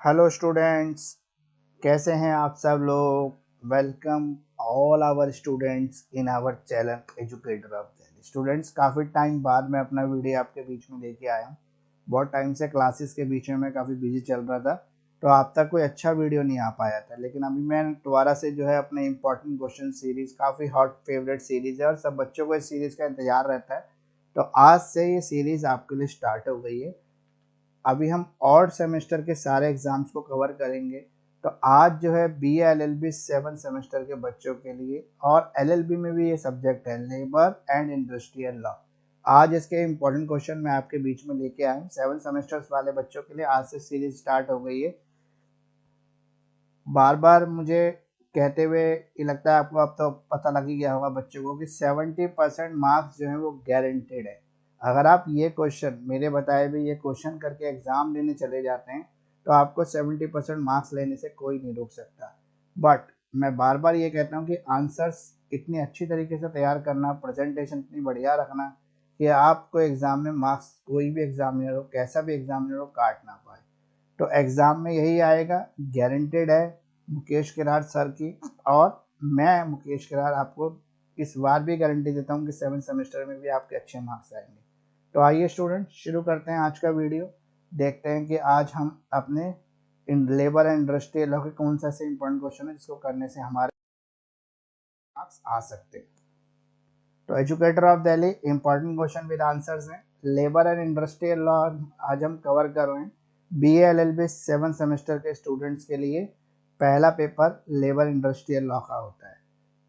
Hello students, कैसे हैं आप सब लोग। Welcome all our students in our channel educator of Delhi. Students, काफ़ी टाइम बाद मैं अपना वीडियो आपके बीच में लेके आया हूँ। बहुत टाइम से क्लासेस के बीच में मैं काफ़ी बिजी चल रहा था, तो आप तक कोई अच्छा वीडियो नहीं आ पाया था। लेकिन अभी मैं दोबारा से जो है अपने इंपॉर्टेंट क्वेश्चन सीरीज़, काफ़ी हॉट फेवरेट सीरीज़ है और सब बच्चों को इस सीरीज़ का इंतजार रहता है, तो आज से ये सीरीज़ आपके लिए स्टार्ट हो गई है। अभी हम और सेमेस्टर के सारे एग्जाम्स को कवर करेंगे। तो आज जो है B L L B 7 semester के बच्चों के लिए, और एल एल बी में भी ये सब्जेक्ट है, लेबर एंड इंडस्ट्रियल लॉ। आज इसके इम्पोर्टेंट क्वेश्चन मैं आपके बीच में लेके आया हूँ 7 सेमेस्टर्स वाले बच्चों के लिए। आज से सीरीज स्टार्ट हो गई है। बार बार मुझे कहते हुए ये लगता है आपको, अब तो पता लग ही गया होगा बच्चों को कि 70% मार्क्स जो है वो गारंटेड है। अगर आप ये क्वेश्चन, मेरे बताए हुए ये क्वेश्चन करके एग्जाम देने चले जाते हैं, तो आपको 70% मार्क्स लेने से कोई नहीं रोक सकता। बट मैं बार बार ये कहता हूँ कि आंसर्स इतनी अच्छी तरीके से तैयार करना, प्रेजेंटेशन इतनी बढ़िया रखना कि आपको एग्जाम में मार्क्स, कोई भी एग्जामिनर हो, कैसा भी एग्जामिनर हो, काट ना पाए। तो एग्ज़ाम में यही आएगा, गारंटेड है मुकेश किरार सर की। और मैं मुकेश किरार आपको इस बार भी गारंटी देता हूँ कि 7 सेमेस्टर में भी आपके अच्छे मार्क्स आएंगे। तो आइए स्टूडेंट, शुरू करते हैं आज का वीडियो। देखते हैं कि आज हम अपने in labour and industrial law के कौन सा ऐसे इंपॉर्टेंट क्वेश्चन है जिसको करने से हमारे मार्क्स आ सकते हैं। तो educator of Delhi, important question with answers हैं। लेबर एंड इंडस्ट्रियल लॉ आज हम कवर कर रहे हैं। B L L B 7 semester के स्टूडेंट्स के लिए पहला पेपर लेबर इंडस्ट्रियल लॉ का होता है।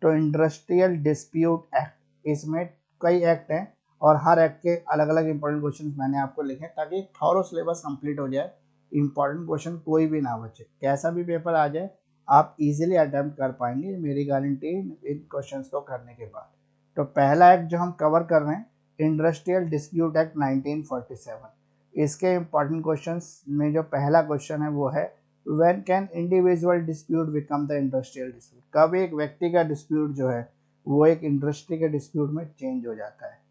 तो इंडस्ट्रियल डिस्प्यूट एक्ट, इसमें कई एक्ट हैं और हर एक्ट के अलग अलग इंपॉर्टेंट क्वेश्चन मैंने आपको लिखे हैं ताकि थॉरो सिलेबस कंप्लीट हो जाए, इंपॉर्टेंट क्वेश्चन कोई भी ना बचे। कैसा भी पेपर आ जाए आप इजीली अटेम्प्ट कर पाएंगे, मेरी गारंटी इन क्वेश्चंस को करने के बाद। तो पहला एक्ट जो हम कवर कर रहे हैं, इंडस्ट्रियल डिस्प्यूट एक्ट 1947। इसके इंपॉर्टेंट क्वेश्चंस में जो पहला क्वेश्चन है वो है, when can individual dispute become the industrial dispute. कब एक व्यक्ति का डिस्प्यूट जो है वो एक इंडस्ट्री के डिस्प्यूट में चेंज हो जाता है।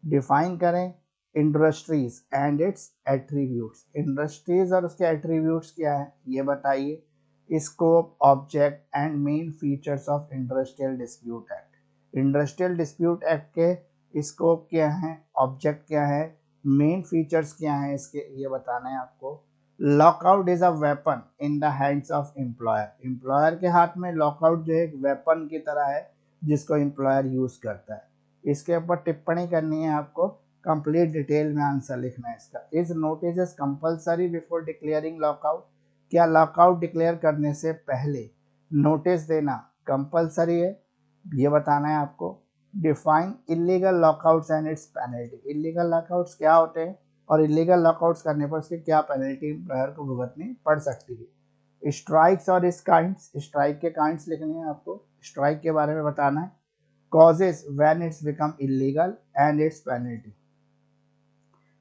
डिफाइन करें industries and it's attributes. Industries और उसके एट्रीब्यूट्स क्या है ये बताइए। Scope, object and main features of industrial dispute act. Industrial dispute act के स्कोप क्या है, ऑब्जेक्ट क्या है, मेन फीचर्स क्या है इसके, ये बताना है आपको। Lockout is a weapon in the hands of employer. Employer के हाथ में लॉकआउट जो है एक वेपन की तरह है जिसको एम्प्लॉयर यूज करता है। इसके ऊपर टिप्पणी करनी है आपको, कंप्लीट डिटेल में आंसर लिखना है इसका। Is notice is compulsory before declaring lockout. क्या लॉकआउट डिक्लेयर करने से पहले नोटिस देना कंपल्सरी है, ये बताना है आपको। Define illegal lockouts and it's penalty. Illegal lockouts क्या होते हैं और इलीगल लॉकआउट्स करने पर उसकी क्या पेनल्टी एम्प्लॉयर को भुगतनी पड़ सकती है। स्ट्राइक्स और इस काइंड्स, स्ट्राइक के काइंड्स लिखने हैं आपको, स्ट्राइक के बारे में बताना है। causes when it's become illegal and its penalty।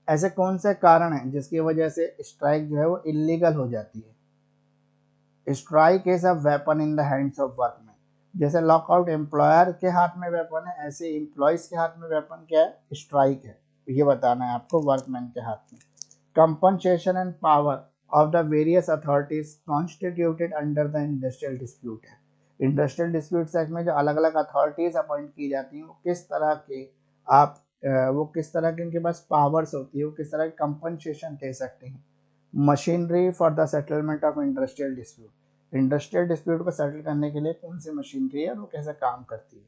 ऐसे कौन से कारण हैं जिसकी वजह से स्ट्राइक जो है वो इलीगल हो जाती है। Strike is a weapon in the hands of workman. जैसे लॉकआउट एम्प्लॉयर के हाथ में वेपन है, ऐसे एम्प्लॉयज के हाथ में वेपन क्या है, स्ट्राइक है। ये बताना है आपको, वर्कमैन के हाथ में। Compensation and power of the various authorities constituted under the industrial dispute है। इंडस्ट्रियल डिस्प्यूट एक्ट में जो अलग अलग अथॉरिटीज अपॉइंट की जाती हैं, वो किस तरह के आप वो किस तरह के उनके पास पावर्स होती है, वो किस तरह की कंपनसेशन दे सकते हैं। Machinery for the settlement of industrial dispute. Industrial dispute को सेटल करने के लिए कौन सी मशीनरी है और वो कैसे काम करती है।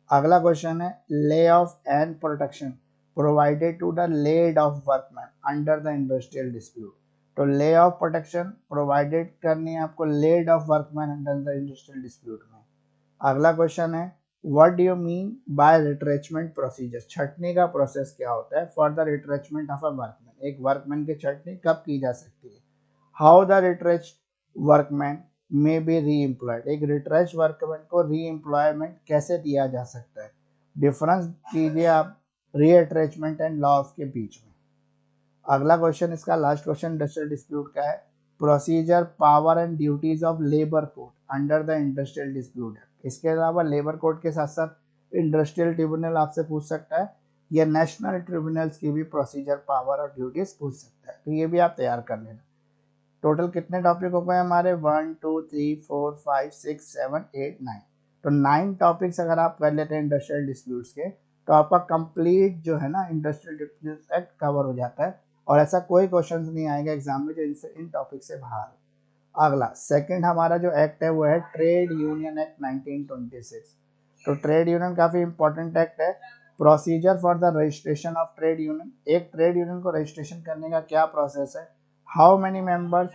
अगला क्वेश्चन है, lay off and protection provided to the laid off workman under the industrial dispute. तो ले ऑफ प्रोटेक्शन प्रोवाइडेड करनी है आपको laid off workman under the industrial dispute में। अगला क्वेश्चन है, what do you mean by retrenchment procedure. छटनी का process क्या होता है for the retrenchment of a workman. एक वर्कमैन की छटनी कब की जा सकती है। How the retrenched workman may B री एम्प्लॉयड। एक रिट्रेच वर्कमैन को री एम्प्लॉयमेंट कैसे दिया जा सकता है। डिफरेंस कीजिए आप री अटैचमेंट एंड लॉस के बीच में। अगला क्वेश्चन, इसका लास्ट क्वेश्चन इंडस्ट्रियल डिस्प्यूट का है, procedure, power and duties of labour code under the industrial dispute act. इसके अलावा लेबर कोड के साथ साथ इंडस्ट्रियल ट्रिब्यूनल आपसे पूछ सकता है, या नेशनल ट्रिब्यूनल्स की भी प्रोसीजर, पावर और ड्यूटीज पूछ सकता है, तो ये भी आप तैयार कर लेना। टोटल कितने टॉपिक हो गए हमारे 1 2 3 4 5 6 7 8 9। तो 9 टॉपिक्स अगर आप कर लेते हैं इंडस्ट्रियल डिस्प्यूट्स के तो आपका कंप्लीट जो है ना इंडस्ट्रियल डिस्प्यूट्स एक्ट कवर हो जाता है और ऐसा कोई क्वेश्चन नहीं आएगा एग्जाम में जो इनसे इन टॉपिक से बाहर। अगला सेकंड हमारा जो एक्ट है वो है ट्रेड यूनियन एक्ट 1926। तो ट्रेड यूनियन काफी इंपॉर्टेंट एक्ट है। Procedure for the registration of trade union, एक ट्रेड यूनियन को रजिस्ट्रेशन करने का क्या प्रोसेस है। How many members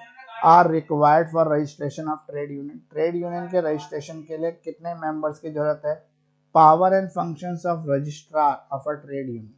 are required for registration of trade union, trade union के रजिस्ट्रेशन के लिए कितने मेंबर्स की जरूरत है। Power and functions of registrar of a trade union,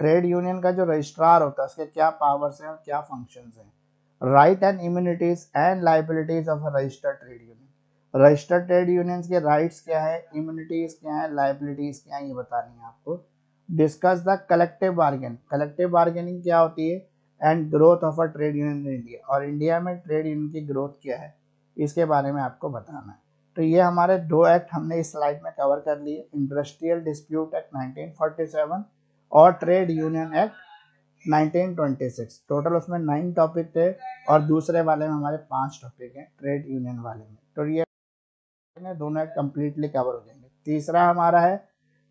trade union का जो रजिस्ट्रार होता है उसके क्या पावर्स हैं और क्या फंक्शंस हैं। Right and immunities and liabilities of a registered trade union, registered trade unions के राइट्स क्या है, इम्यूनिटीज क्या है, लाइबिलिटीज क्या है, ये बतानी है आपको। Discuss the collective bargain, collective bargaining क्या होती है and growth of a trade union in India, और इंडिया में ट्रेड यूनियन की ग्रोथ क्या है इसके बारे में आपको बताना है। तो ये हमारे दो एक्ट हमने इस स्लाइड में कवर कर लिए, इंडस्ट्रियल डिस्प्यूट एक्ट 1947 और ट्रेड यूनियन एक्ट 1926। टोटल उसमें 9 टॉपिक थे और दूसरे वाले में हमारे 5 टॉपिक हैं ट्रेड यूनियन वाले में। तो ये दोनों एक्ट कंप्लीटली कवर हो जाएंगे। तीसरा हमारा है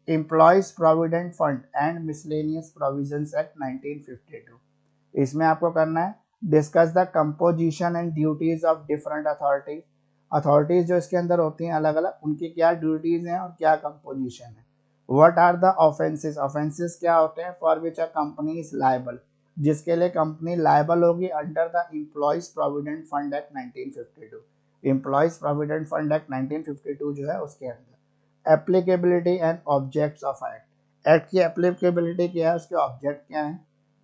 employees provident fund and miscellaneous provisions act 1952। इसमें आपको करना है discuss the composition and duties of different authorities, authorities जो इसके अंदर होती हैं अलग अलग, उनकी क्या ड्यूटीज हैं और क्या कंपोजिशन है। What are the offences, offences क्या होते हैं for which a company is liable, जिसके लिए कंपनी लायबल होगी under the employees provident fund act 1952। Employees provident fund act 1952 जो है उसके अंदर applicability and objects of act, act की एप्लीकेबिलिटी क्या है, उसके ऑब्जेक्ट क्या है।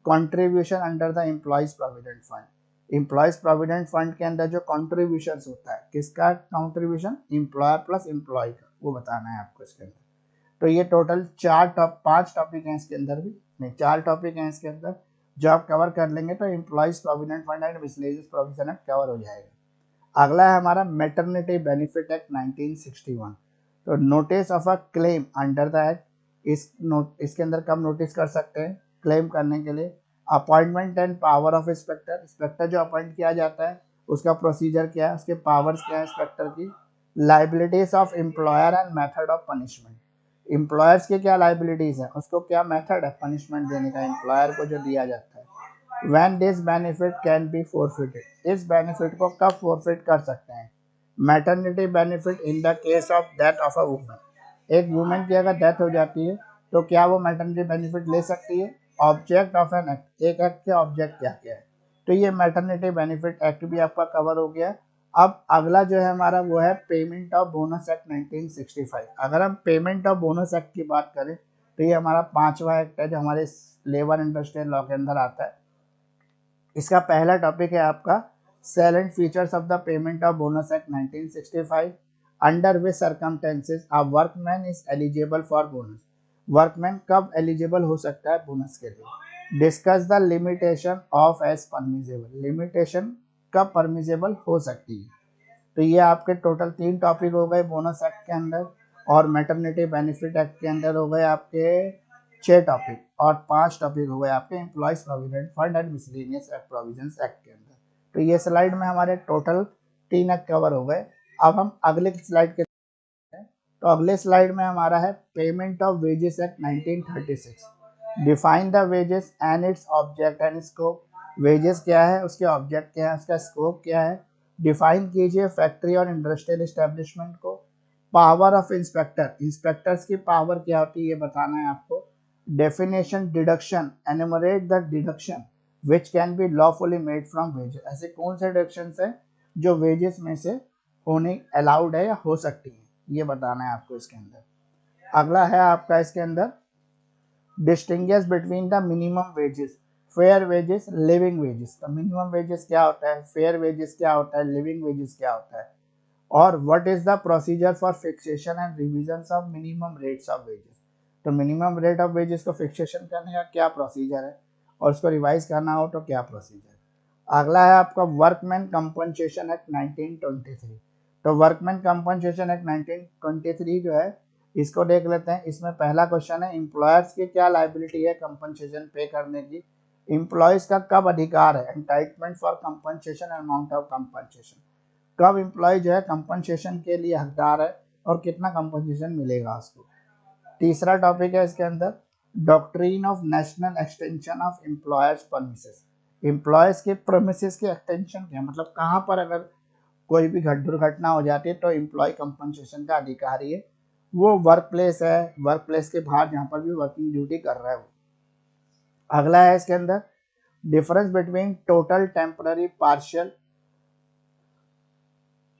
Contribution under the employees provident fund, employees provident fund के अंदर जो कंट्रीब्यूशन होता है, किसका कंट्रीब्यूशन, एम्प्लॉयर प्लस एम्प्लॉय का, वो बताना है आपको इसके अंदर। तो ये टोटल 5 टॉपिक हैं इसके अंदर भी, नहीं 4 टॉपिक हैं इसके अंदर जो आप कवर कर लेंगे तो employees provident fund and miscellaneous provision act cover हो जाएगा। अगला है हमारा मैटरनिटी बेनिफिट एक्ट 1961। तो notice of a claim under the act, इसके अंदर कब नोटिस कर सकते हैं क्लेम करने के लिए। Appointment and power of inspector, inspector जो अपॉइंट किया जाता है उसका प्रोसीजर क्या है, उसके पावर्स क्या है इंस्पेक्टर की। Liabilities of employer and method of punishment, employers के क्या लाइबिलिटीज है, उसको क्या मेथड है पनिशमेंट देने का एम्प्लॉयर को जो दिया जाता है। When this benefit can be forfeited, इस बेनिफिट को कब फॉरफिट कर सकते हैं। Maternity benefit in the case of death of a woman, एक वुमेन की अगर डेथ हो जाती है तो क्या वो मैटरनिटी बेनिफिट ले सकती है। ऑब्जेक्ट ऑफ एन एक्ट, एक एक्ट के ऑब्जेक्ट क्या क्या है। तो ये मैटरनिटी बेनिफिट एक्ट भी आपका कवर हो गया। अब अगला जो है हमारा वो है पेमेंट ऑफ बोनस एक्ट 1965। अगर हम पेमेंट ऑफ बोनस एक्ट की बात करें तो ये हमारा 5वां एक्ट है जो हमारे लेबर इंडस्ट्रियल लॉ के अंदर आता है। इसका पहला टॉपिक है आपका salient features of the payment of bonus act 1965। Under which circumstances a workman is eligible for bonus, workman कब एलिजिबल हो सकता है बोनस के लिए। Discuss the limitation of age permissible, limitation कब परमिसेबल हो सकती है। तो ये आपके टोटल 3 टॉपिक हो गए बोनस एक्ट के अंदर, और मैटरनिटी बेनिफिट एक्ट के अंदर हो गए आपके 6 टॉपिक, और 5 टॉपिक हो गए आपके employees provident fund and miscellaneous act provisions act के अंदर। तो ये स्लाइड में हमारे टोटल 3 एक्ट कवर हो गए। अब हम अगले स्लाइड के, तो अगले स्लाइड में हमारा है payment of wages act 1936। Define the wages and its object and scope, wages क्या है, उसके ऑब्जेक्ट क्या है, उसका स्कोप क्या है। डिफाइन कीजिए फैक्ट्री और इंडस्ट्रियल एस्टेब्लिशमेंट को। पावर ऑफ इंस्पेक्टर, इंस्पेक्टर्स की पावर क्या होती है ये बताना है आपको। Definition deduction, enumerate the deduction which can be lawfully made from wages, ऐसे कौन से डिडक्शन है जो वेजेस में से होने अलाउड है या हो सकती है, ये बताना है आपको इसके अंदर। अगला है आपका इसके अंदर distinguish between the minimum wages, fair wages, living wages. तो मिनिमम वेजेस क्या होता है, फेयर वेजेस क्या होता है, लिविंग वेजेस क्या होता है, और what is the procedure for fixation and revision of minimum rates of wages. तो मिनिमम रेट ऑफ वेजेस को फिक्सेशन करने का क्या प्रोसीजर है और उसको रिवाइज करना हो तो क्या प्रोसीजर। अगला है आपका वर्कमैन कंपनसेशन एक्ट 1923। तो वर्कमैन कंपनसेशन एक्ट 1923 जो है इसको देख लेते हैं। इसमें पहला क्वेश्चन है एम्प्लॉयर्स की क्या लाइबिलिटी है कंपनसेशन पे करने की। एम्प्लॉयज का कब अधिकार है, entitlement for compensation, amount of compensation, कब एम्प्लॉय जो है कंपनसेशन के लिए हकदार है और कितना कंपनसेशन मिलेगा उसको। तीसरा टॉपिक है इसके अंदर doctrine of national extension of employers premises, employers के प्रेमिसेस के एक्सटेंशन क्या, मतलब कहाँ पर अगर कोई भी दुर्घटना हो जाती है तो एम्प्लॉय कंपनसेशन का अधिकारी है, वो वर्क प्लेस है, वर्क प्लेस के बाहर जहाँ पर भी वर्किंग ड्यूटी कर रहा है वो। अगला है इसके अंदर difference between total temporary partial,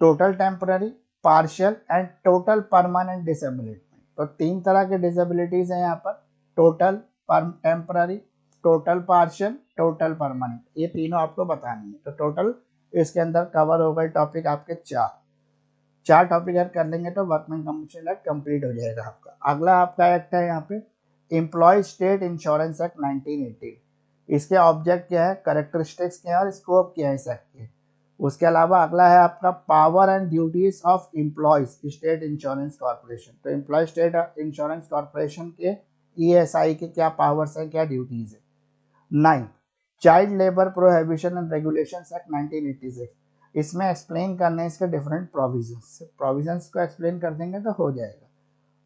total temporary partial and total permanent disability. तो तीन तरह के डिसेबिलिटीज हैं यहाँ पर, total, temporary, total partial, total permanent, ये तीनों आपको बतानी है। तो टोटल इसके अंदर कवर हो गए टॉपिक आपके चार टॉपिक ऐड कर लेंगे तो वर्कमैन कंपनसेशन एक्ट कंप्लीट हो जाएगा आपका। अगला आपका एक्ट है यहाँ पे एम्प्लॉय स्टेट इंश्योरेंस एक्ट 1980, इसके ऑब्जेक्ट क्या है, कैरेक्टरिस्टिक्स क्या है और स्कोप क्या है इस एक्ट के। उसके अलावा अगला है आपका power and duties of employees state insurance corporation, तो एम्प्लॉय स्टेट इंश्योरेंस कॉर्पोरेशन के ईएसआई के क्या पावर्स हैं, क्या ड्यूटीज है। 9 child labour prohibition and regulations act 1986, इसमें एक्सप्लेन करने इसके डिफरेंट प्रोविजंस को एक्सप्लेन कर देंगे तो हो जाएगा।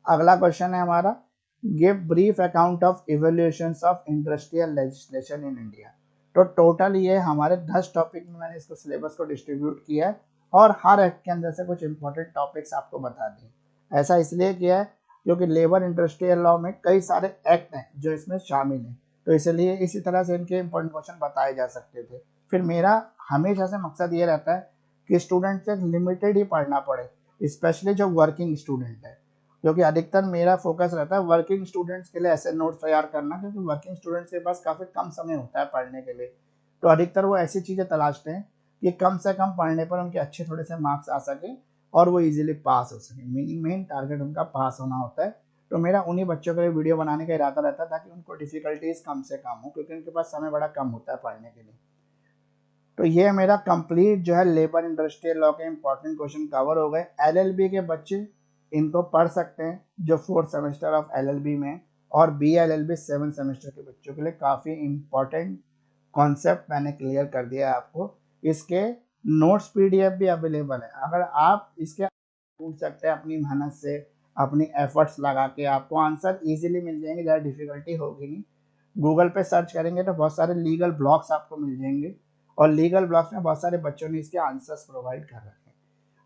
अगला क्वेश्चन है हमारा give brief account of evaluations of industrial legislation in India. तो टोटल ये हमारे 10 टॉपिक में मैंने इसको सिलेबस को डिस्ट्रीब्यूट किया है और हर एक्ट के अंदर से कुछ इंपॉर्टेंट टॉपिक्स आपको बता दिए। ऐसा इसलिए किया है क्योंकि लेबर इंडस्ट्रियल लॉ में कई सारे एक्ट हैं जो इसमें शामिल हैं, तो इसलिए इसी तरह से इनके इंपॉर्टेंट क्वेश्चन बताए जा सकते थे। फिर मेरा हमेशा से मकसद ये रहता है कि स्टूडेंट से लिमिटेड ही पढ़ना पड़े, स्पेशली जो वर्किंग स्टूडेंट है, क्योंकि अधिकतर मेरा फोकस रहता है वर्किंग स्टूडेंट्स के लिए ऐसे नोट्स तैयार करना, क्योंकि वर्किंग स्टूडेंट्स के पास काफ़ी कम समय होता है पढ़ने के लिए, तो अधिकतर वो ऐसी चीज़ें तलाशते हैं कि कम से कम पढ़ने पर उनके अच्छे थोड़े से मार्क्स आ सके और वो इजीली पास हो सके। मेन टारगेट उनका पास होना होता है। तो मेरा उन्हीं बच्चों के लिए वीडियो बनाने का इरादा रहता है ताकि उनको डिफिकल्टीज कम से कम हो, क्योंकि उनके पास समय बड़ा कम होता है पढ़ने के लिए। तो ये मेरा कंप्लीट जो है लेबर इंडस्ट्रियल लॉ के इंपॉर्टेंट क्वेश्चन कवर हो गए। एलएलबी के बच्चे इनको पढ़ सकते हैं जो 4th सेमेस्टर ऑफ एलएलबी में, और बीएलएलबी 7th सेमेस्टर के बच्चों के लिए काफ़ी इंपॉर्टेंट कॉन्सेप्ट मैंने क्लियर कर दिया है आपको। इसके नोट्स पीडीएफ भी अवेलेबल है, अगर आप इसके पूछ सकते हैं अपनी मेहनत से, अपनी एफर्ट्स लगा के आपको आंसर इजीली मिल जाएंगे, ज़्यादा डिफिकल्टी होगी नहीं। गूगल पे सर्च करेंगे तो बहुत सारे लीगल ब्लॉग्स आपको मिल जाएंगे और लीगल ब्लॉग्स में बहुत सारे बच्चों ने इसके आंसर्स प्रोवाइड कर रखे हैं,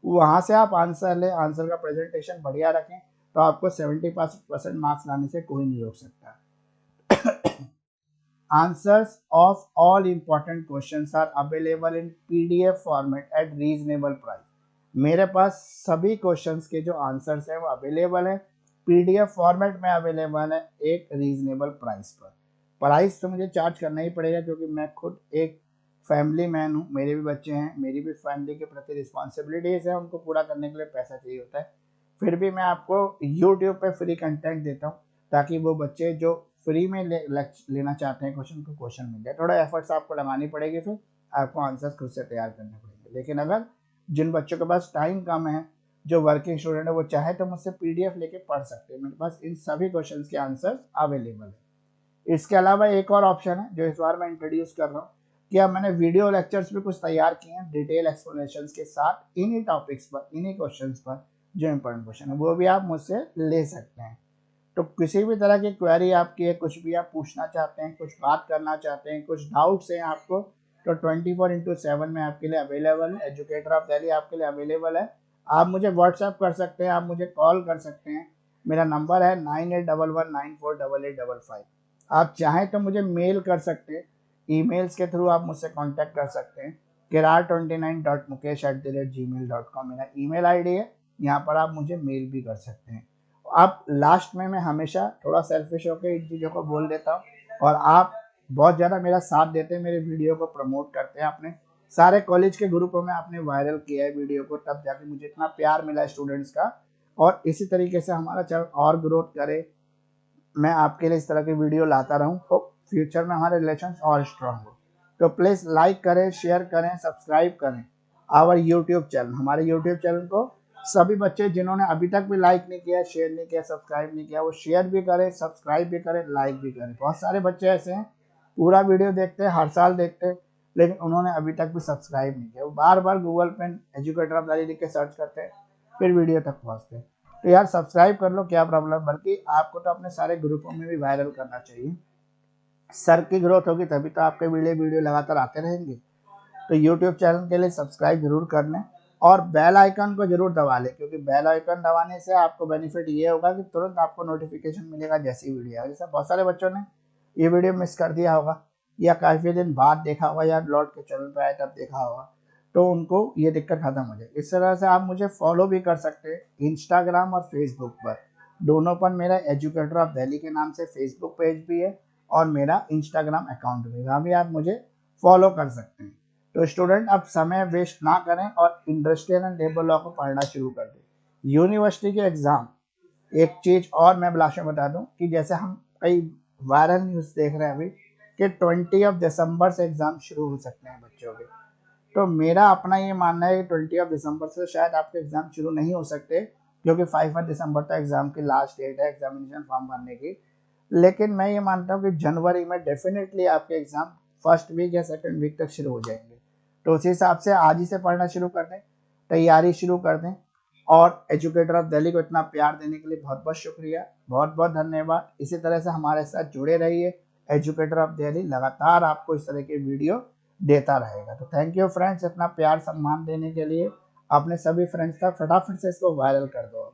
वहाँ से आप आंसर लें, आंसर का प्रेजेंटेशन बढ़िया रखें तो आपको 70% मार्क्स लाने से कोई नहीं रोक सकता। Answers of all important questions are available in PDF format at reasonable price। मेरे पास सभी क्वेश्चंस के जो आंसर्स हैं वो अवेलेबल है, PDF फॉर्मेट में अवेलेबल है एक रीजनेबल प्राइस पर। प्राइस तो मुझे चार्ज करना ही पड़ेगा क्योंकि मैं खुद एक फैमिली मैन हूँ, मेरे भी बच्चे हैं, मेरी भी फैमिली के प्रति रिस्पॉन्सिबिलिटीज़ है, उनको पूरा करने के लिए पैसा चाहिए होता है। फिर भी मैं आपको यूट्यूब पे फ्री कंटेंट देता हूँ ताकि वो बच्चे जो फ्री में लेना चाहते हैं क्वेश्चन को क्वेश्चन मिल जाए। थोड़ा एफर्ट्स आपको लगानी पड़ेगी, फिर आपको आंसर्स खुद से तैयार करने पड़ेंगे। लेकिन अगर जिन बच्चों के पास टाइम कम है, जो वर्किंग स्टूडेंट है, वो चाहे तो मुझसे पीडीएफ लेके पढ़ सकते हैं, मेरे पास इन सभी क्वेश्चन के आंसर अवेलेबल है। इसके अलावा एक और ऑप्शन है जो इस बार मैं इंट्रोड्यूस कर रहा हूँ कि अब मैंने वीडियो लेक्चर्स भी कुछ तैयार किए हैं डिटेल एक्सप्लेनेशन के साथ इन्हीं टॉपिक्स पर, इन्हीं क्वेश्चन पर जो इंपॉर्टेंट क्वेश्चन है वो भी आप मुझसे ले सकते हैं। तो किसी भी तरह की क्वेरी आपकी है, कुछ भी आप पूछना चाहते हैं, कुछ बात करना चाहते हैं, कुछ डाउट्स हैं आपको, तो 24/7 में आपके लिए अवेलेबल है। एजुकेटर ऑफ दिल्ली आपके लिए अवेलेबल है। आप मुझे व्हाट्सएप कर सकते हैं, आप मुझे कॉल कर सकते हैं, मेरा नंबर है 9811948855। आप चाहें तो मुझे मेल कर सकते हैं, ईमेल्स के थ्रू आप मुझसे कांटेक्ट कर सकते हैं। kirar29.mukesh@gmail.com मेरा ईमेल आईडी है, यहाँ पर आप मुझे मेल भी कर सकते हैं। आप लास्ट में मैं हमेशा थोड़ा सेल्फिश होकर इन चीज़ों को बोल देता हूँ और आप बहुत ज़्यादा मेरा साथ देते हैं, मेरे वीडियो को प्रमोट करते हैं, अपने सारे कॉलेज के ग्रुपों में आपने वायरल किया है वीडियो को, तब जाके मुझे इतना प्यार मिला है स्टूडेंट्स का। और इसी तरीके से हमारा चैनल और ग्रोथ करे, मैं आपके लिए इस तरह की वीडियो लाता रहूँ तो फ्यूचर में हमारे रिलेशन और स्ट्रांग हो। तो प्लीज़ लाइक करें, शेयर करें, सब्सक्राइब करें आवर यूट्यूब चैनल। हमारे यूट्यूब चैनल को सभी बच्चे जिन्होंने अभी तक भी लाइक नहीं किया, शेयर नहीं किया, सब्सक्राइब नहीं किया, वो शेयर भी करें, सब्सक्राइब भी करें, लाइक भी करें। बहुत सारे बच्चे ऐसे हैं पूरा वीडियो देखते हैं, हर साल देखते हैं, लेकिन उन्होंने अभी तक भी सब्सक्राइब नहीं किया। वो बार बार गूगल पे एजुकेटर ऑफ दिल्ली लिख के सर्च करते हैं, फिर वीडियो तक पहुँचते हैं। तो यार सब्सक्राइब कर लो, क्या प्रॉब्लम। बल्कि आपको तो अपने सारे ग्रुपों में भी वायरल करना चाहिए। सर की ग्रोथ होगी तभी तो आपके वीडियो लगातार आते रहेंगे। तो यूट्यूब चैनल के लिए सब्सक्राइब जरूर कर लें और बेल आइकन को जरूर दबा लें, क्योंकि बेल आइकन दबाने से आपको बेनिफिट ये होगा कि तुरंत आपको नोटिफिकेशन मिलेगा जैसी वीडियो आए। जैसे बहुत सारे बच्चों ने ये वीडियो मिस कर दिया होगा या काफ़ी दिन बाद देखा होगा या लौट के चैनल पर आए तब देखा होगा, तो उनको ये दिक्कत खत्म हो जाए। इस तरह से आप मुझे फॉलो भी कर सकते हैं इंस्टाग्राम और फेसबुक पर। दोनों पर मेरा एजुकेटर ऑफ दिल्ली के नाम से फेसबुक पेज भी है और मेरा इंस्टाग्राम अकाउंट भी, वहाँ भी आप मुझे फॉलो कर सकते हैं। तो स्टूडेंट अब समय वेस्ट ना करें और इंडस्ट्रियल एंड लेबर लॉ को पढ़ना शुरू कर दें। यूनिवर्सिटी के एग्ज़ाम, एक चीज़ और मैं लास्ट में बता दूं कि जैसे हम कई वायरल न्यूज़ देख रहे हैं अभी कि 20 दिसंबर से एग्ज़ाम शुरू हो सकते हैं बच्चों के। तो मेरा अपना ये मानना है कि 20 दिसंबर से शायद आपके एग्ज़ाम शुरू नहीं हो सकते, क्योंकि 5 दिसंबर तक एग्ज़ाम की लास्ट डेट है एग्जामिनेशन फॉर्म भरने की। लेकिन मैं ये मानता हूँ कि जनवरी में डेफिनेटली आपके एग्ज़ाम फर्स्ट वीक या सेकंड वीक तक शुरू हो जाएंगे। तो उसी हिसाब से आज ही से पढ़ना शुरू कर दें, तैयारी शुरू कर दें। और एजुकेटर ऑफ दिल्ली को इतना प्यार देने के लिए बहुत बहुत शुक्रिया, बहुत बहुत धन्यवाद। इसी तरह से हमारे साथ जुड़े रहिए। एजुकेटर ऑफ दिल्ली लगातार आपको इस तरह के वीडियो देता रहेगा। तो थैंक यू फ्रेंड्स, इतना प्यार सम्मान देने के लिए। अपने सभी फ्रेंड्स तक फटाफट से इसको वायरल कर दो।